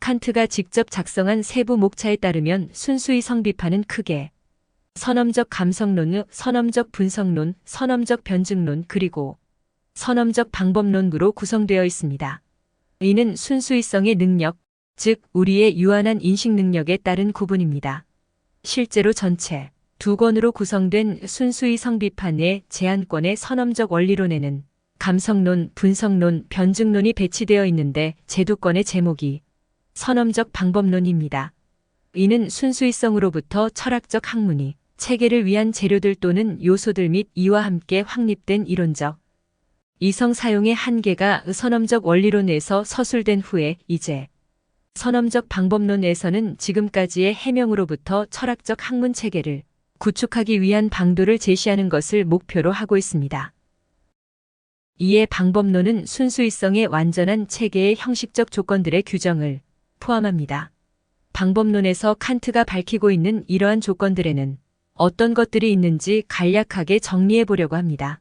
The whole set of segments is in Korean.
칸트가 직접 작성한 세부 목차에 따르면 순수이 성비판은 크게 선험적 감성론, 선험적 분석론, 선험적 변증론 그리고 선험적 방법론으로 구성되어 있습니다. 이는 순수이성의 능력, 즉 우리의 유한한 인식 능력에 따른 구분입니다. 실제로 전체 2권으로 구성된 순수이 성비판의 제안권의 선험적 원리론에는 감성론, 분석론, 변증론이 배치되어 있는데 제2권의 제목이 선험적 방법론입니다. 이는 순수이성으로부터 철학적 학문이 체계를 위한 재료들 또는 요소들 및 이와 함께 확립된 이론적 이성 사용의 한계가 선험적 원리론에서 서술된 후에 이제 선험적 방법론에서는 지금까지의 해명으로부터 철학적 학문 체계를 구축하기 위한 방도를 제시하는 것을 목표로 하고 있습니다. 이에 방법론은 순수이성의 완전한 체계의 형식적 조건들의 규정을 포함합니다. 방법론에서 칸트가 밝히고 있는 이러한 조건들에는 어떤 것들이 있는지 간략하게 정리해 보려고 합니다.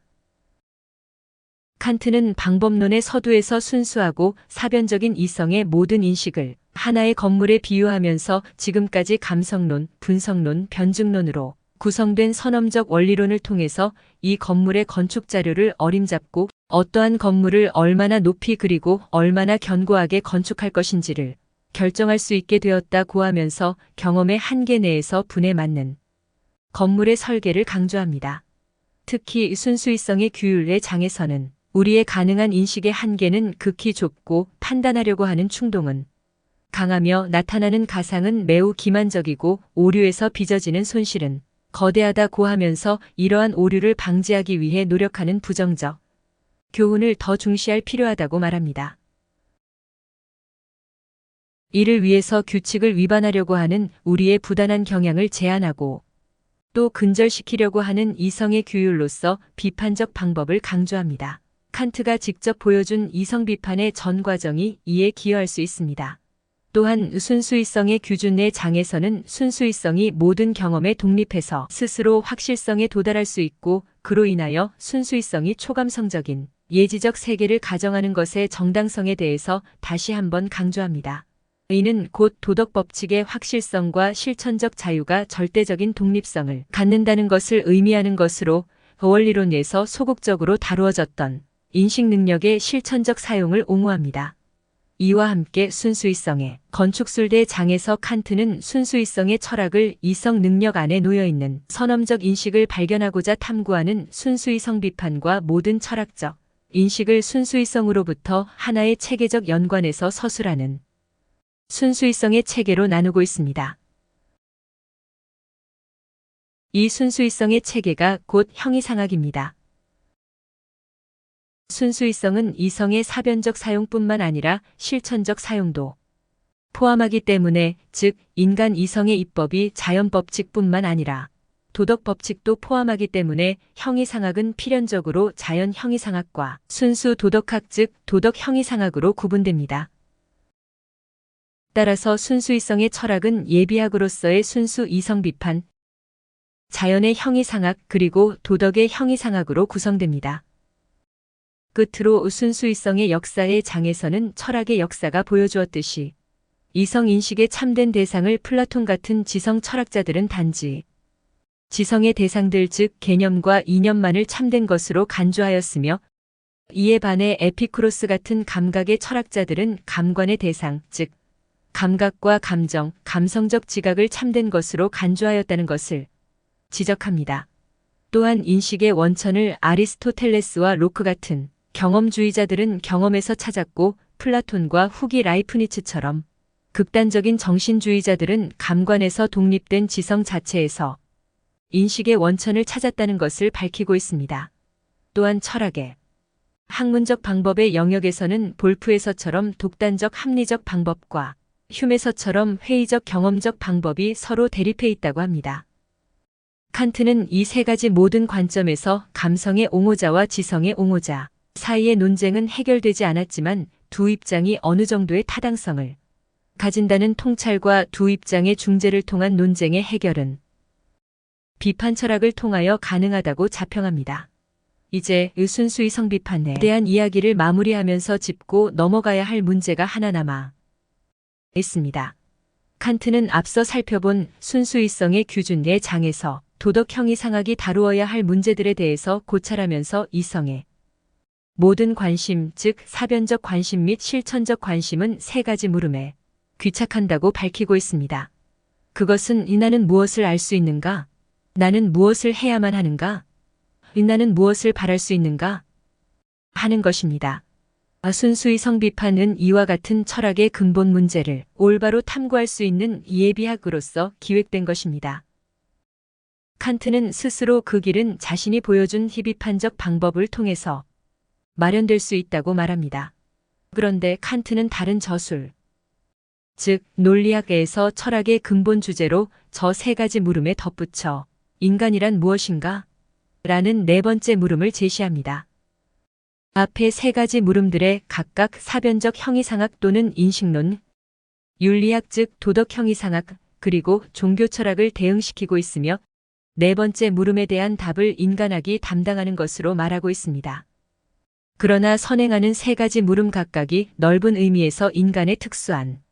칸트는 방법론의 서두에서 순수하고 사변적인 이성의 모든 인식을 하나의 건물에 비유하면서 지금까지 감성론, 분석론, 변증론으로 구성된 선험적 원리론을 통해서 이 건물의 건축 자료를 어림잡고 어떠한 건물을 얼마나 높이 그리고 얼마나 견고하게 건축할 것인지를 결정할 수 있게 되었다고 하면서 경험의 한계 내에서 분에 맞는 건물의 설계를 강조합니다. 특히 순수이성의 규율의 장에서는 우리의 가능한 인식의 한계는 극히 좁고 판단하려고 하는 충동은 강하며 나타나는 가상은 매우 기만적이고 오류에서 빚어지는 손실은 거대하다고 하면서 이러한 오류를 방지하기 위해 노력하는 부정적 교훈을 더 중시할 필요하다고 말합니다. 이를 위해서 규칙을 위반하려고 하는 우리의 부단한 경향을 제한하고 또 근절시키려고 하는 이성의 규율로서 비판적 방법을 강조합니다. 칸트가 직접 보여준 이성 비판의 전 과정이 이에 기여할 수 있습니다. 또한 순수이성의 규준 내 장에서는 순수이성이 모든 경험에 독립해서 스스로 확실성에 도달할 수 있고 그로 인하여 순수이성이 초감성적인 예지적 세계를 가정하는 것의 정당성에 대해서 다시 한번 강조합니다. 이는 곧 도덕 법칙의 확실성과 실천적 자유가 절대적인 독립성을 갖는다는 것을 의미하는 것으로 원리론에서 소극적으로 다루어졌던 인식 능력의 실천적 사용을 옹호합니다. 이와 함께 순수이성의 건축술대 장에서 칸트는 순수이성의 철학을 이성 능력 안에 놓여있는 선험적 인식을 발견하고자 탐구하는 순수이성 비판과 모든 철학적 인식을 순수이성으로부터 하나의 체계적 연관에서 서술하는 순수이성의 체계로 나누고 있습니다. 이 순수이성의 체계가 곧 형이상학입니다. 순수이성은 이성의 사변적 사용뿐만 아니라 실천적 사용도 포함하기 때문에 즉 인간 이성의 입법이 자연법칙뿐만 아니라 도덕법칙도 포함하기 때문에 형이상학은 필연적으로 자연 형이상학과 순수 도덕학 즉 도덕 형이상학으로 구분됩니다. 따라서 순수이성의 철학은 예비학으로서의 순수 이성 비판, 자연의 형이상학 그리고 도덕의 형이상학으로 구성됩니다. 끝으로 순수이성의 역사의 장에서는 철학의 역사가 보여주었듯이 이성인식의 참된 대상을 플라톤 같은 지성 철학자들은 단지 지성의 대상들 즉 개념과 이념만을 참된 것으로 간주하였으며 이에 반해 에피쿠로스 같은 감각의 철학자들은 감관의 대상 즉 감각과 감정, 감성적 지각을 참된 것으로 간주하였다는 것을 지적합니다. 또한 인식의 원천을 아리스토텔레스와 로크 같은 경험주의자들은 경험에서 찾았고 플라톤과 후기 라이프니츠처럼 극단적인 정신주의자들은 감관에서 독립된 지성 자체에서 인식의 원천을 찾았다는 것을 밝히고 있습니다. 또한 철학의 학문적 방법의 영역에서는 볼프에서처럼 독단적 합리적 방법과 휴메서처럼 회의적 경험적 방법이 서로 대립해 있다고 합니다. 칸트는 이 세 가지 모든 관점에서 감성의 옹호자와 지성의 옹호자 사이의 논쟁은 해결되지 않았지만 두 입장이 어느 정도의 타당성을 가진다는 통찰과 두 입장의 중재를 통한 논쟁의 해결은 비판 철학을 통하여 가능하다고 자평합니다. 이제 순수의 성비판에 대한 이야기를 마무리하면서 짚고 넘어가야 할 문제가 하나 남아 했습니다. 칸트는 앞서 살펴본 순수이성의 규준 내 장에서 도덕 형이상학이 다루어야 할 문제들에 대해서 고찰하면서 이성의 모든 관심, 즉 사변적 관심 및 실천적 관심은 세 가지 물음에 귀착한다고 밝히고 있습니다. 그것은 나는 무엇을 알 수 있는가? 나는 무엇을 해야만 하는가? 나는 무엇을 바랄 수 있는가? 하는 것입니다. 순수이성 비판은 이와 같은 철학의 근본 문제를 올바로 탐구할 수 있는 예비학으로서 기획된 것입니다. 칸트는 스스로 그 길은 자신이 보여준 비판적 방법을 통해서 마련될 수 있다고 말합니다. 그런데 칸트는 다른 저술, 즉 논리학에서 철학의 근본 주제로 저 세 가지 물음에 덧붙여 인간이란 무엇인가? 라는 네 번째 물음을 제시합니다. 앞의 세 가지 물음들에 각각 사변적 형이상학 또는 인식론, 윤리학 즉 도덕 형이상학, 그리고 종교 철학을 대응시키고 있으며 네 번째 물음에 대한 답을 인간학이 담당하는 것으로 말하고 있습니다. 그러나 선행하는 세 가지 물음 각각이 넓은 의미에서 인간의 특수한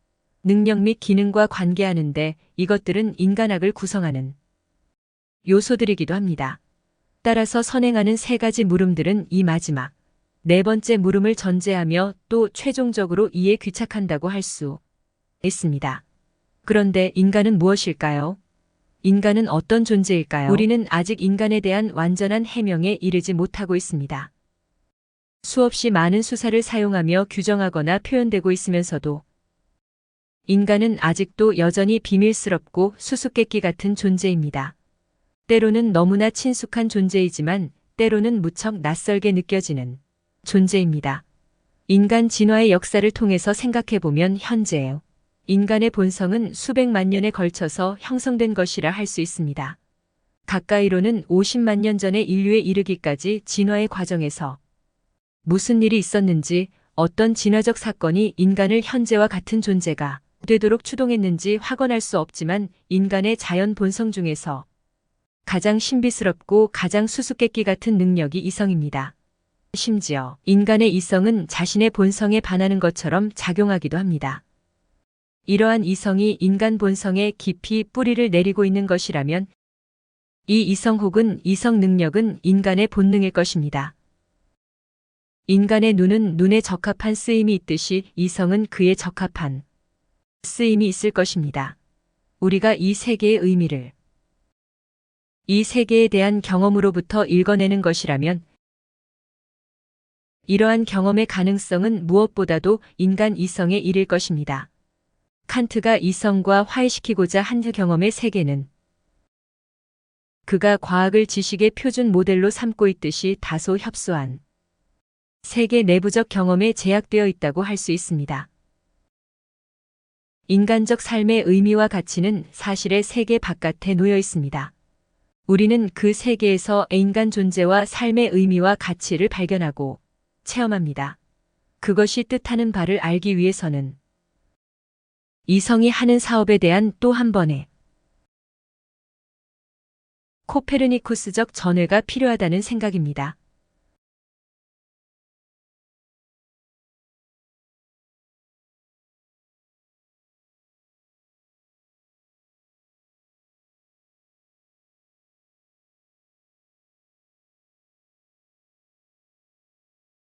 능력 및 기능과 관계하는데 이것들은 인간학을 구성하는 요소들이기도 합니다. 따라서 선행하는 세 가지 물음들은 이 마지막 네 번째 물음을 전제하며 또 최종적으로 이에 귀착한다고 할 수 있습니다. 그런데 인간은 무엇일까요? 인간은 어떤 존재일까요? 우리는 아직 인간에 대한 완전한 해명에 이르지 못하고 있습니다. 수없이 많은 수사를 사용하며 규정하거나 표현되고 있으면서도 인간은 아직도 여전히 비밀스럽고 수수께끼 같은 존재입니다. 때로는 너무나 친숙한 존재이지만 때로는 무척 낯설게 느껴지는 존재입니다. 인간 진화의 역사를 통해서 생각해보면 현재 인간의 본성은 수백만 년에 걸쳐서 형성된 것이라 할 수 있습니다. 가까이로는 50만 년 전의 인류에 이르기까지 진화의 과정에서 무슨 일이 있었는지, 어떤 진화적 사건이 인간을 현재와 같은 존재가 되도록 추동했는지 확언할 수 없지만 인간의 자연 본성 중에서 가장 신비스럽고 가장 수수께끼 같은 능력이 이성입니다. 심지어 인간의 이성은 자신의 본성에 반하는 것처럼 작용하기도 합니다. 이러한 이성이 인간 본성에 깊이 뿌리를 내리고 있는 것이라면 이 이성 혹은 이성 능력은 인간의 본능일 것입니다. 인간의 눈은 눈에 적합한 쓰임이 있듯이 이성은 그에 적합한 쓰임이 있을 것입니다. 우리가 이 세계의 의미를 이 세계에 대한 경험으로부터 읽어내는 것이라면 이러한 경험의 가능성은 무엇보다도 인간 이성에 이를 것입니다. 칸트가 이성과 화해시키고자 한 경험의 세계는 그가 과학을 지식의 표준 모델로 삼고 있듯이 다소 협소한 세계 내부적 경험에 제약되어 있다고 할 수 있습니다. 인간적 삶의 의미와 가치는 사실의 세계 바깥에 놓여 있습니다. 우리는 그 세계에서 인간 존재와 삶의 의미와 가치를 발견하고 체험합니다. 그것이 뜻하는 바를 알기 위해서는 이성이 하는 사업에 대한 또 한 번의 코페르니쿠스적 전회가 필요하다는 생각입니다.